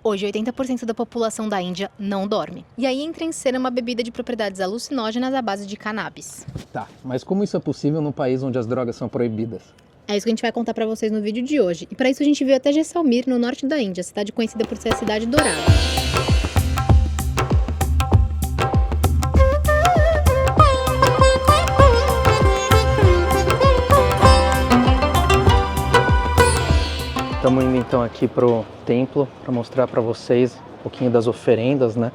Hoje, 80% da população da Índia não dorme. E aí entra em cena uma bebida de propriedades alucinógenas à base de cannabis. Tá, mas como isso é possível num país onde as drogas são proibidas? É isso que a gente vai contar pra vocês no vídeo de hoje. E pra isso a gente veio até Jaisalmer, no norte da Índia, cidade conhecida por ser a Cidade Dourada. Estamos indo então aqui pro templo para mostrar para vocês um pouquinho das oferendas, né?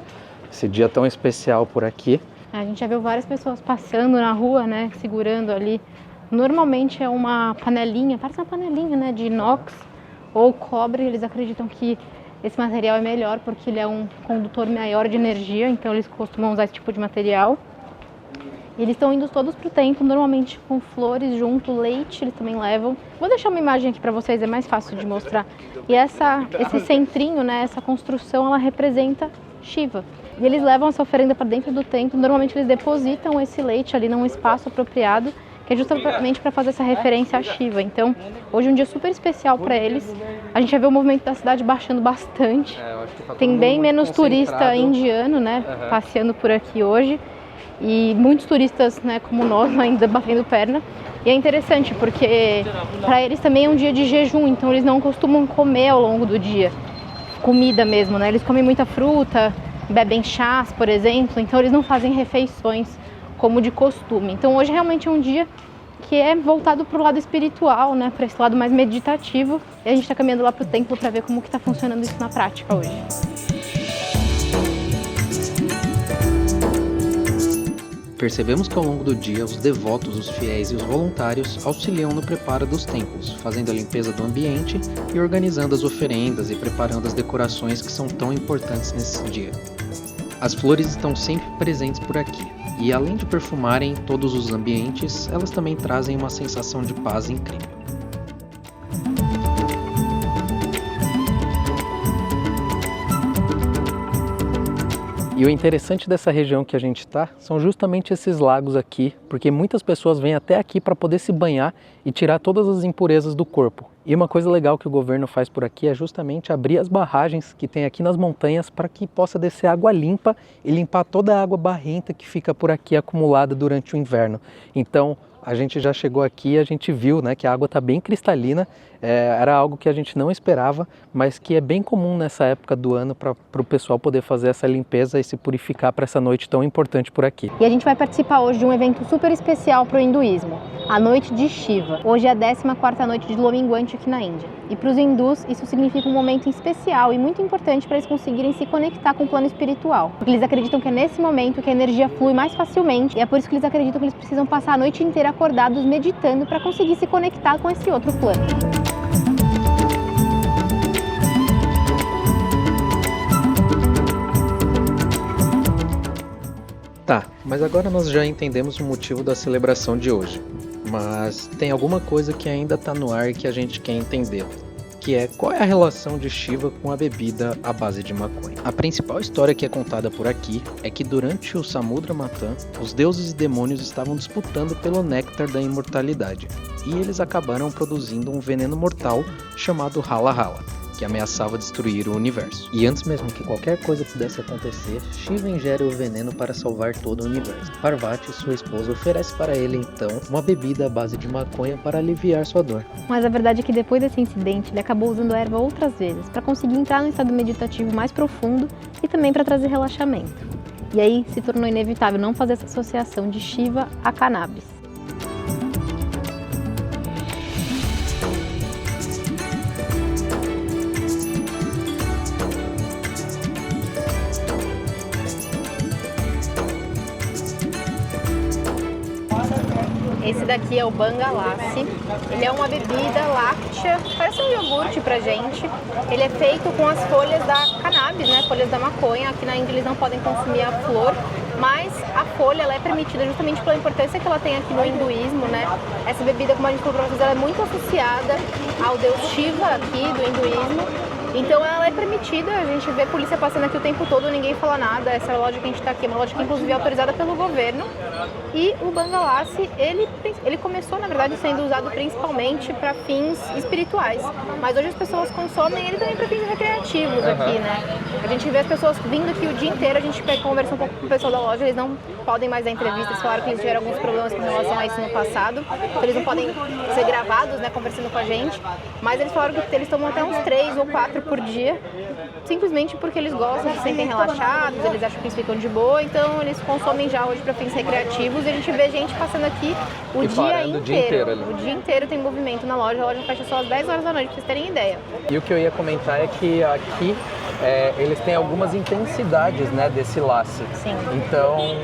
Esse dia tão especial por aqui. A gente já viu várias pessoas passando na rua, né, segurando ali. Normalmente é uma panelinha, parece uma panelinha, né, de inox ou cobre. Eles acreditam que esse material é melhor porque ele é um condutor maior de energia, então eles costumam usar esse tipo de material. E eles estão indo todos pro templo, normalmente com flores junto, leite eles também levam. Vou deixar uma imagem aqui para vocês, é mais fácil de mostrar. E esse centrinho, né, essa construção, ela representa Shiva. E eles levam essa oferenda para dentro do templo, normalmente eles depositam esse leite ali num espaço apropriado, que é justamente para fazer essa referência a Shiva. Então, hoje é um dia super especial para eles. A gente já vê o movimento da cidade baixando bastante. Tem bem menos turista indiano, né, passeando por aqui hoje. E muitos turistas, né, como nós, ainda batendo perna. E é interessante porque para eles também é um dia de jejum, então eles não costumam comer ao longo do dia. Comida mesmo, né? Eles comem muita fruta, bebem chás, por exemplo, então eles não fazem refeições como de costume. Então hoje realmente é um dia que é voltado para o lado espiritual, né, para esse lado mais meditativo. E a gente está caminhando lá para o templo para ver como que está funcionando isso na prática hoje. Percebemos que ao longo do dia, os devotos, os fiéis e os voluntários auxiliam no preparo dos templos, fazendo a limpeza do ambiente e organizando as oferendas e preparando as decorações que são tão importantes nesse dia. As flores estão sempre presentes por aqui, e além de perfumarem todos os ambientes, elas também trazem uma sensação de paz incrível. E o interessante dessa região que a gente está são justamente esses lagos aqui, porque muitas pessoas vêm até aqui para poder se banhar e tirar todas as impurezas do corpo. E uma coisa legal que o governo faz por aqui é justamente abrir as barragens que tem aqui nas montanhas para que possa descer água limpa e limpar toda a água barrenta que fica por aqui acumulada durante o inverno. Então, a gente já chegou aqui e a gente viu, né, que a água está bem cristalina, era algo que a gente não esperava, mas que é bem comum nessa época do ano para o pessoal poder fazer essa limpeza e se purificar para essa noite tão importante por aqui. E a gente vai participar hoje de um evento super especial para o hinduísmo, a Noite de Shiva. Hoje é a 14ª noite de lua minguante aqui na Índia. E para os hindus isso significa um momento especial e muito importante para eles conseguirem se conectar com o plano espiritual. Porque eles acreditam que é nesse momento que a energia flui mais facilmente e é por isso que eles acreditam que eles precisam passar a noite inteira acordados meditando para conseguir se conectar com esse outro plano. Tá, mas agora nós já entendemos o motivo da celebração de hoje. Mas tem alguma coisa que ainda está no ar e que a gente quer entender, que é qual é a relação de Shiva com a bebida à base de maconha. A principal história que é contada por aqui é que durante o Samudra Manthan, os deuses e demônios estavam disputando pelo néctar da imortalidade, e eles acabaram produzindo um veneno mortal chamado Hala Hala, que ameaçava destruir o universo. E antes mesmo que qualquer coisa pudesse acontecer, Shiva ingere o veneno para salvar todo o universo. Parvati, sua esposa, oferece para ele então uma bebida à base de maconha para aliviar sua dor. Mas a verdade é que depois desse incidente ele acabou usando a erva outras vezes para conseguir entrar num estado meditativo mais profundo e também para trazer relaxamento. E aí se tornou inevitável não fazer essa associação de Shiva a cannabis. Esse daqui é o Bangalassi, ele é uma bebida láctea, parece um iogurte pra gente. Ele é feito com as folhas da cannabis, né, folhas da maconha. Aqui na Índia eles não podem consumir a flor, mas a folha ela é permitida justamente pela importância que ela tem aqui no hinduísmo, né. Essa bebida, como a gente falou pra vocês, ela é muito associada ao deus Shiva aqui do hinduísmo. Então ela é permitida, a gente vê a polícia passando aqui o tempo todo, ninguém fala nada. Essa loja que a gente está aqui é uma loja que inclusive é autorizada pelo governo. E o Bangalassi, ele começou, na verdade, sendo usado principalmente para fins espirituais. Mas hoje as pessoas consomem ele também para fins recreativos aqui, né? A gente vê as pessoas vindo aqui o dia inteiro, a gente conversa um pouco com o pessoal da loja, eles não podem mais dar entrevistas, falaram que eles tiveram alguns problemas com relação a isso no passado. Então eles não podem ser gravados, né, conversando com a gente. Mas eles falaram que eles tomam até uns 3 ou 4 por dia, simplesmente porque eles gostam, se sentem relaxados, eles acham que eles ficam de boa, então eles consomem já hoje para fins recreativos e a gente vê gente passando aqui o dia inteiro. O dia inteiro tem movimento na loja, a loja fecha só às 10 horas da noite, pra vocês terem ideia. E o que eu ia comentar é que aqui eles têm algumas intensidades, né, desse lace. Sim. Então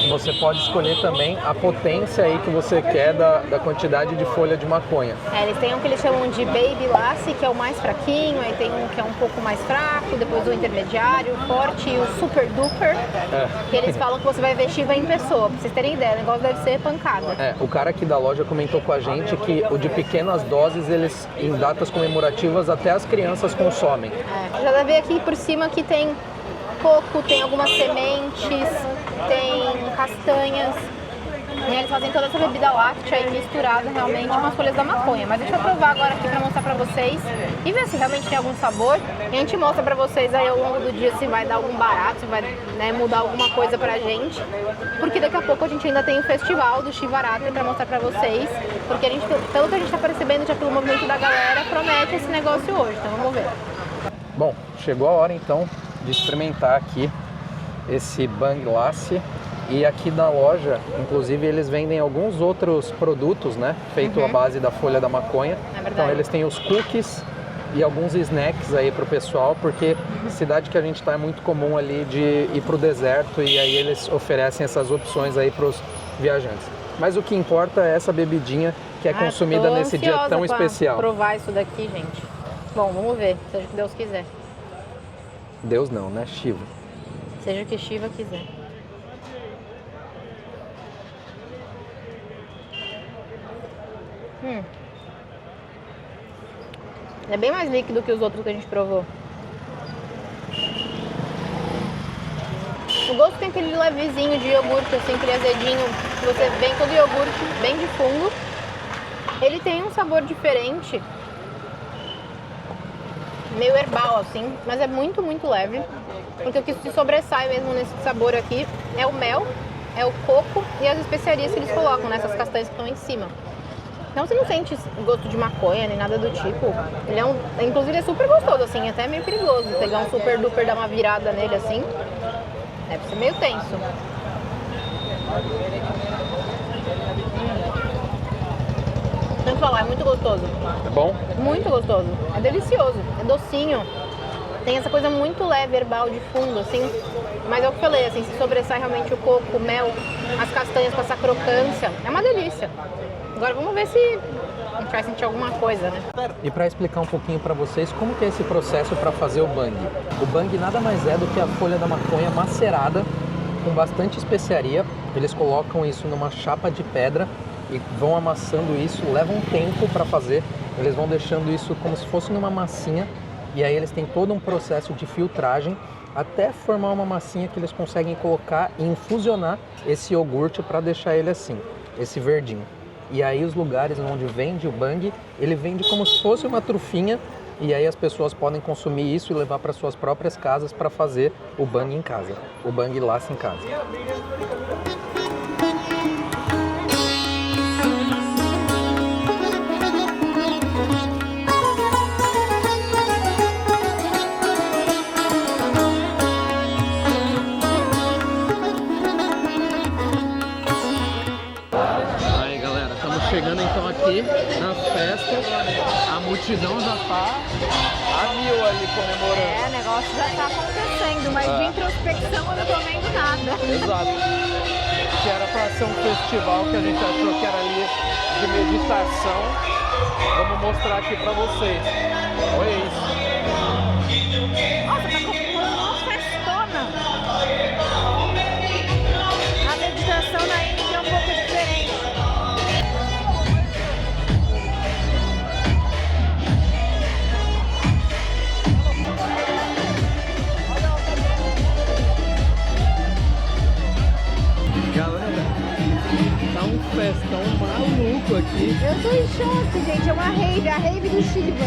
você pode escolher também a potência aí que você quer da quantidade de folha de maconha. Eles têm um que eles chamam de Baby Lace, que é o mais fraquinho, aí tem um que é um pouco mais fraco, depois o intermediário, o forte e o Super Duper, que eles falam que você vai ver Shiva em pessoa, pra vocês terem ideia, o negócio deve ser pancada. O cara aqui da loja comentou com a gente que o de pequenas doses, eles em datas comemorativas até as crianças consomem. Já deve ver aqui por cima que tem coco, tem algumas sementes, tem castanhas. E eles fazem toda essa bebida láctea aí misturada realmente com as folhas da maconha. Mas deixa eu provar agora aqui pra mostrar pra vocês e ver se realmente tem algum sabor. E a gente mostra pra vocês aí ao longo do dia se vai dar algum barato, se vai, né, mudar alguma coisa pra gente. Porque daqui a pouco a gente ainda tem o festival do Shivaratri pra mostrar pra vocês. Porque a gente, pelo que a gente tá percebendo já pelo movimento da galera, promete esse negócio hoje. Então vamos ver. Bom, chegou a hora então de experimentar aqui esse Bangalassi. E aqui na loja, inclusive, eles vendem alguns outros produtos, né? Feito à base da folha da maconha. Então eles têm os cookies e alguns snacks aí pro pessoal, porque cidade que a gente tá é muito comum ali de ir pro deserto e aí eles oferecem essas opções aí pros viajantes. Mas o que importa é essa bebidinha que é consumida nesse dia tão especial. Provar isso daqui, gente. Bom, vamos ver, seja o que Deus quiser. Deus não, né? Shiva. Seja o que Shiva quiser. É bem mais líquido que os outros que a gente provou. O gosto tem aquele levezinho de iogurte, assim, aquele azedinho, que você vem todo iogurte bem de fundo. Ele tem um sabor diferente, meio herbal, assim, mas é muito, muito leve. Porque o que se sobressai mesmo nesse sabor aqui é o mel, é o coco e as especiarias que eles colocam, nessas castanhas que estão em cima. Então você não sente gosto de maconha nem nada do tipo. Ele inclusive é super gostoso, assim, até meio perigoso. Pegar um Super Duper, dar uma virada nele assim, deve ser meio tenso. Tem que falar, é muito gostoso. É bom? Muito gostoso. É delicioso, é docinho. Tem essa coisa muito leve, herbal, de fundo, assim. Mas é o que eu falei, assim, se sobressai realmente o coco, o mel, as castanhas com essa crocância. É uma delícia. Agora vamos ver se a gente vai sentir alguma coisa, né? E para explicar um pouquinho para vocês como que é esse processo para fazer o bang. O bang nada mais é do que a folha da maconha macerada com bastante especiaria. Eles colocam isso numa chapa de pedra e vão amassando isso, leva um tempo para fazer. Eles vão deixando isso como se fosse numa massinha e aí eles têm todo um processo de filtragem até formar uma massinha que eles conseguem colocar e infusionar esse iogurte para deixar ele assim, esse verdinho. E aí os lugares onde vende o bang, ele vende como se fosse uma trufinha e aí as pessoas podem consumir isso e levar para suas próprias casas para fazer o bang em casa, o Bangalassi em casa. Chegando então aqui na festa, a multidão já tá a mil ali comemorando. O negócio já tá acontecendo, mas de introspecção eu não tô vendo nada. Exato. Que era pra ser um festival que a gente achou que era ali de meditação. Vamos mostrar aqui pra vocês. Olha isso. Nossa, tá como uma festona. A meditação na Índia é um pouco diferente. aqui. Eu tô em choque, gente. É uma rave, a rave do Shiva.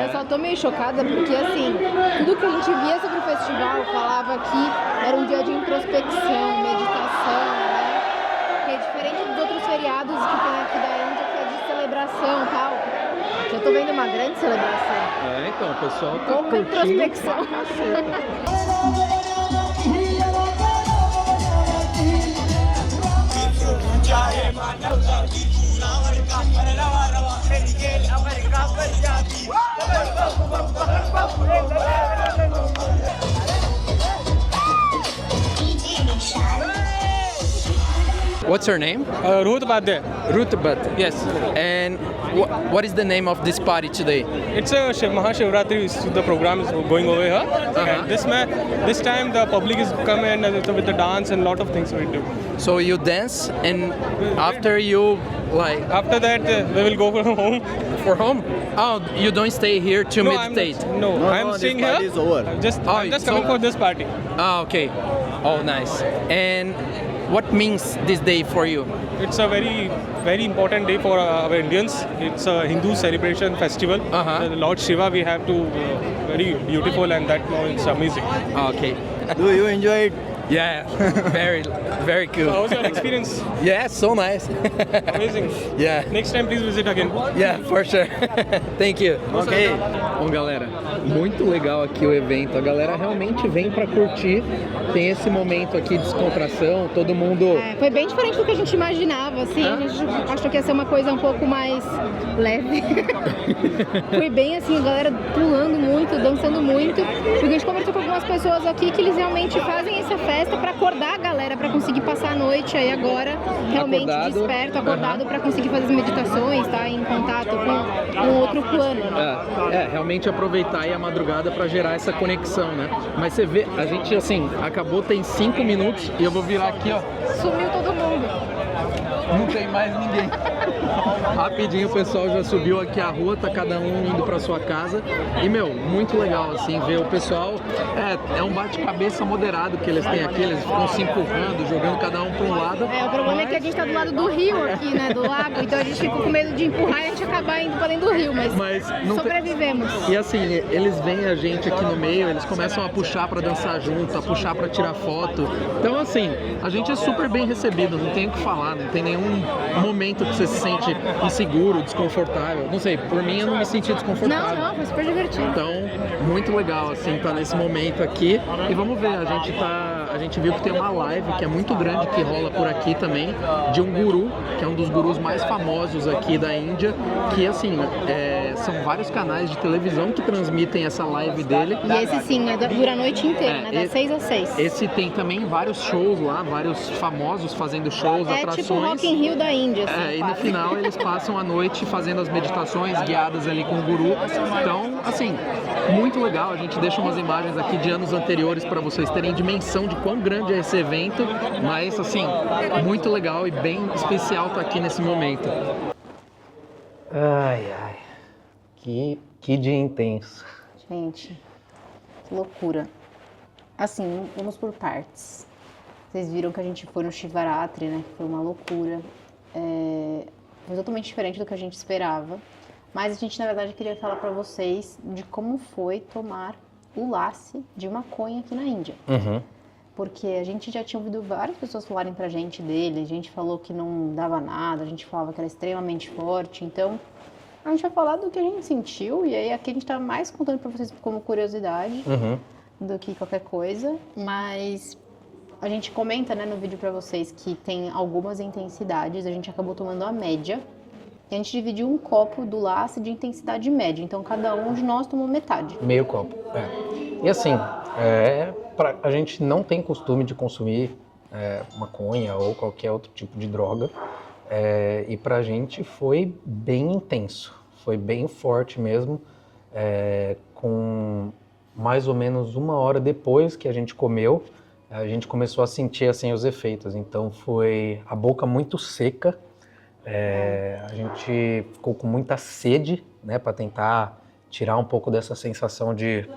Eu só tô meio chocada porque, assim, tudo que a gente via sobre o festival falava que era um dia de introspecção, meditação, né? Que é diferente dos outros feriados que tem aqui da Índia, que é de celebração e tal. Eu tô vendo uma grande celebração. Então, o pessoal tá Pouca curtindo introspecção. pra caceta. What's your name? Rohit Upadhyay. Rutbat. Yes. And what is the name of this party today? It's a Mahashivratri. The program is going over here. And this time the public is coming and with the dance and lot of things we do. So you dance, and after you like After that we will go home. for home? Oh, you don't stay here to I'm meditate? I'm staying here. Is over. I'm Oh, just so- coming for this party. Ah, okay. Oh, nice. And what means this day for you? It's a very important day for our Indians. It's a Hindu celebration festival. Uh-huh. The Lord Shiva we have to very beautiful and that it's amazing. Okay. Do you enjoy it? Yeah, very So cool. how's your experience? Yeah, so nice. Amazing. Yeah, Next time please visit again. yeah, for sure. Thank you. Ok. Bom, galera, muito legal aqui o evento. A galera realmente vem pra curtir. Tem esse momento aqui de descontração, todo mundo. Foi bem diferente do que a gente imaginava, assim. A gente achou que ia ser uma coisa um pouco mais leve. Foi bem assim, a galera pulando muito, dançando muito. Porque a gente conversou com algumas pessoas aqui que eles realmente fazem essa festa pra acordar a galera, pra conseguir passar a noite aí agora realmente Acordado. desperto, acordado, pra conseguir fazer as meditações, tá em contato com um outro plano, né? Realmente aproveitar aí a madrugada pra gerar essa conexão, né? Mas você vê, a gente assim, acabou tem 5 minutos e eu vou virar aqui, ó. Sumiu todo mundo. Não tem mais ninguém. Rapidinho o pessoal já subiu aqui a rua, tá cada um indo pra sua casa. E, meu, muito legal, assim, ver o pessoal. É um bate-cabeça moderado que eles têm aqui, eles ficam se empurrando, jogando cada um pra um lado. O problema é que a gente tá do lado do rio aqui, né? Do lago, então a gente ficou com medo de empurrar e a gente acabar indo pra dentro do rio, mas não tem- sobrevivemos. E assim, eles veem a gente aqui no meio, eles começam a puxar pra dançar junto, a puxar pra tirar foto. Então, assim, a gente é super bem recebido, não tem o que falar, não tem nenhum momento que você se sente inseguro, desconfortável. Não sei, por mim eu não me senti desconfortável. Não, foi super divertido. Então, muito legal, assim, tá nesse momento aqui. E vamos ver, a gente viu que tem uma live que é muito grande que rola por aqui também, de um guru, que é um dos gurus mais famosos aqui da Índia, que assim, são vários canais de televisão que transmitem essa live dele. E esse sim, dura a noite inteira, né? Das 6 às 6. Esse tem também vários shows lá, vários famosos fazendo shows, atrações. Tipo o Rock in Rio da Índia, assim, E no quase. final eles passam a noite fazendo as meditações guiadas ali com o guru. Então, assim, muito legal. A gente deixa umas imagens aqui de anos anteriores para vocês terem dimensão de quão grande é esse evento. Mas, assim, muito legal e bem especial estar aqui nesse momento. Ai, ai. Que dia intenso. Gente, que loucura. Assim, vamos por partes. Vocês viram que a gente foi no Shivaratri, né? Que foi uma loucura. Foi totalmente diferente do que a gente esperava. Mas a gente, na verdade, queria falar pra vocês de como foi tomar o lassi de maconha aqui na Índia. Porque a gente já tinha ouvido várias pessoas falarem pra gente dele. A gente falou que não dava nada, a gente falava que era extremamente forte. Então, a gente vai falar do que a gente sentiu. E aí aqui a gente tá mais contando pra vocês como curiosidade do que qualquer coisa. Mas a gente comenta, né, no vídeo pra vocês que tem algumas intensidades. A gente acabou tomando a média. E a gente dividiu um copo do lassi de intensidade média. Então, cada um de nós tomou metade. Meio copo, E assim, a gente não tem costume de consumir maconha ou qualquer outro tipo de droga. E pra gente foi bem intenso, foi bem forte mesmo. Com mais ou menos 1 hora depois que a gente comeu, a gente começou a sentir assim os efeitos. Então foi a boca muito seca. A gente ficou com muita sede, né, para tentar tirar um pouco dessa sensação de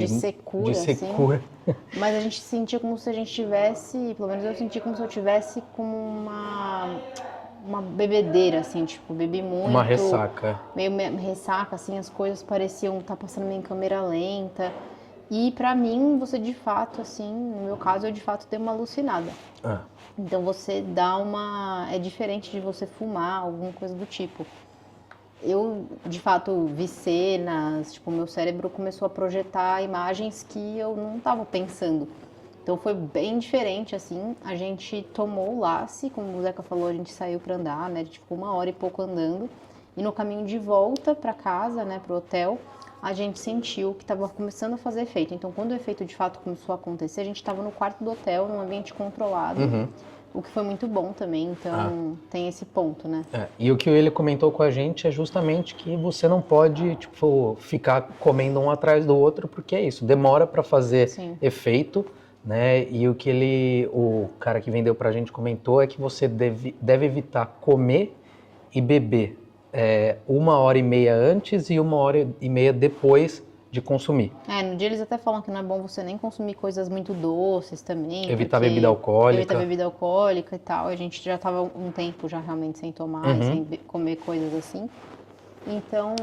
secura, secura. Assim. Mas a gente sentia como se a gente tivesse, pelo menos eu senti como se eu tivesse como uma bebedeira, assim, tipo, bebi muito. Uma ressaca. Meio ressaca, assim, as coisas pareciam estar passando meio em câmera lenta. E pra mim, você de fato, assim, no meu caso, eu de fato dei uma alucinada. Ah. Então você dá uma... É diferente de você fumar, alguma coisa do tipo. Eu, de fato, vi cenas, tipo, meu cérebro começou a projetar imagens que eu não estava pensando. Então foi bem diferente, assim, a gente tomou o Lace, como o Zeca falou, a gente saiu para andar, né, a gente ficou 1 hora e pouco andando, e no caminho de volta para casa, né, pro hotel, a gente sentiu que estava começando a fazer efeito. Então quando o efeito de fato começou a acontecer, a gente estava no quarto do hotel, num ambiente controlado, o que foi muito bom também, então tem esse ponto, né. E o que ele comentou com a gente é justamente que você não pode, tipo, ficar comendo um atrás do outro, porque é isso, demora para fazer efeito, né? E o cara que vendeu pra gente comentou é que você deve evitar comer e beber 1h30 antes e 1h30 depois de consumir. No dia eles até falam que não é bom você nem consumir coisas muito doces também. Evitar bebida alcoólica. Evitar bebida alcoólica e tal. A gente já tava um tempo já realmente sem tomar, sem comer coisas assim. Então,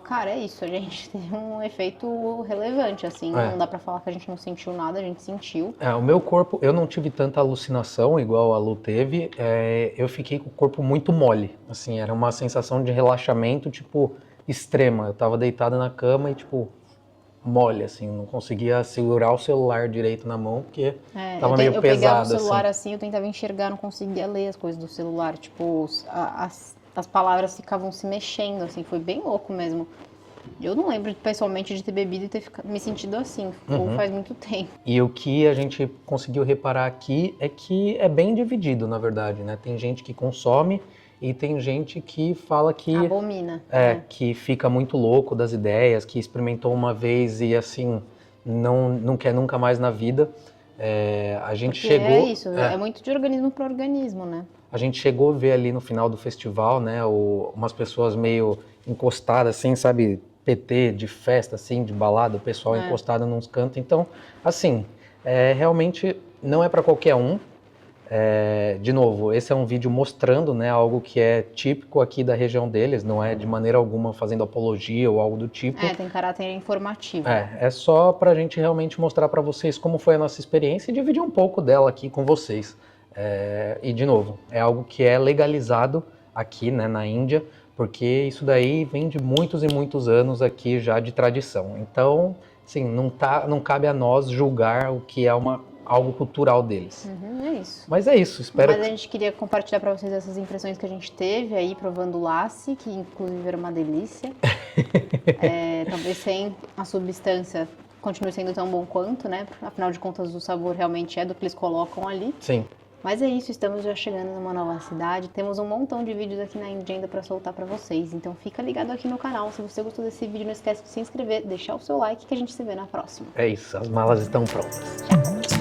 cara, é isso, a gente teve um efeito relevante, assim, não dá pra falar que a gente não sentiu nada, a gente sentiu. O meu corpo, eu não tive tanta alucinação igual a Lu teve, eu fiquei com o corpo muito mole, assim, era uma sensação de relaxamento, tipo, extrema, eu tava deitado na cama e, tipo, mole, assim, não conseguia segurar o celular direito na mão, porque tava meio pesado, eu pegava o celular assim, eu tentava enxergar, não conseguia ler as coisas do celular, tipo, as palavras ficavam se mexendo, assim, foi bem louco mesmo. Eu não lembro pessoalmente de ter bebido e ter me sentido assim, faz muito tempo. E o que a gente conseguiu reparar aqui é que é bem dividido, na verdade, né? Tem gente que consome e tem gente que fala que... abomina. Que fica muito louco das ideias, que experimentou uma vez e, assim, não quer nunca mais na vida. A gente porque chegou... É isso, é muito de organismo para organismo, né? A gente chegou a ver ali no final do festival, né, umas pessoas meio encostadas, assim, sabe, PT de festa, assim, de balada, o pessoal encostado nos cantos. Então, assim, realmente não é para qualquer um. De novo, esse é um vídeo mostrando, né, algo que é típico aqui da região deles, não é de maneira alguma fazendo apologia ou algo do tipo. Tem caráter informativo. É só pra gente realmente mostrar pra vocês como foi a nossa experiência e dividir um pouco dela aqui com vocês. E, de novo, é algo que é legalizado aqui, né, na Índia, porque isso daí vem de muitos e muitos anos aqui já de tradição. Então, assim, não cabe a nós julgar o que é algo cultural deles. É isso. Mas é isso, espero Mas a gente queria compartilhar pra vocês essas impressões que a gente teve aí provando o Lace, que inclusive era uma delícia. Talvez sem a substância continue sendo tão bom quanto, né? Afinal de contas, o sabor realmente é do que eles colocam ali. Sim. Mas é isso, estamos já chegando numa nova cidade, temos um montão de vídeos aqui na Índia ainda para soltar para vocês, então fica ligado aqui no canal. Se você gostou desse vídeo, não esquece de se inscrever, deixar o seu like que a gente se vê na próxima. É isso, as malas estão prontas. Tchau!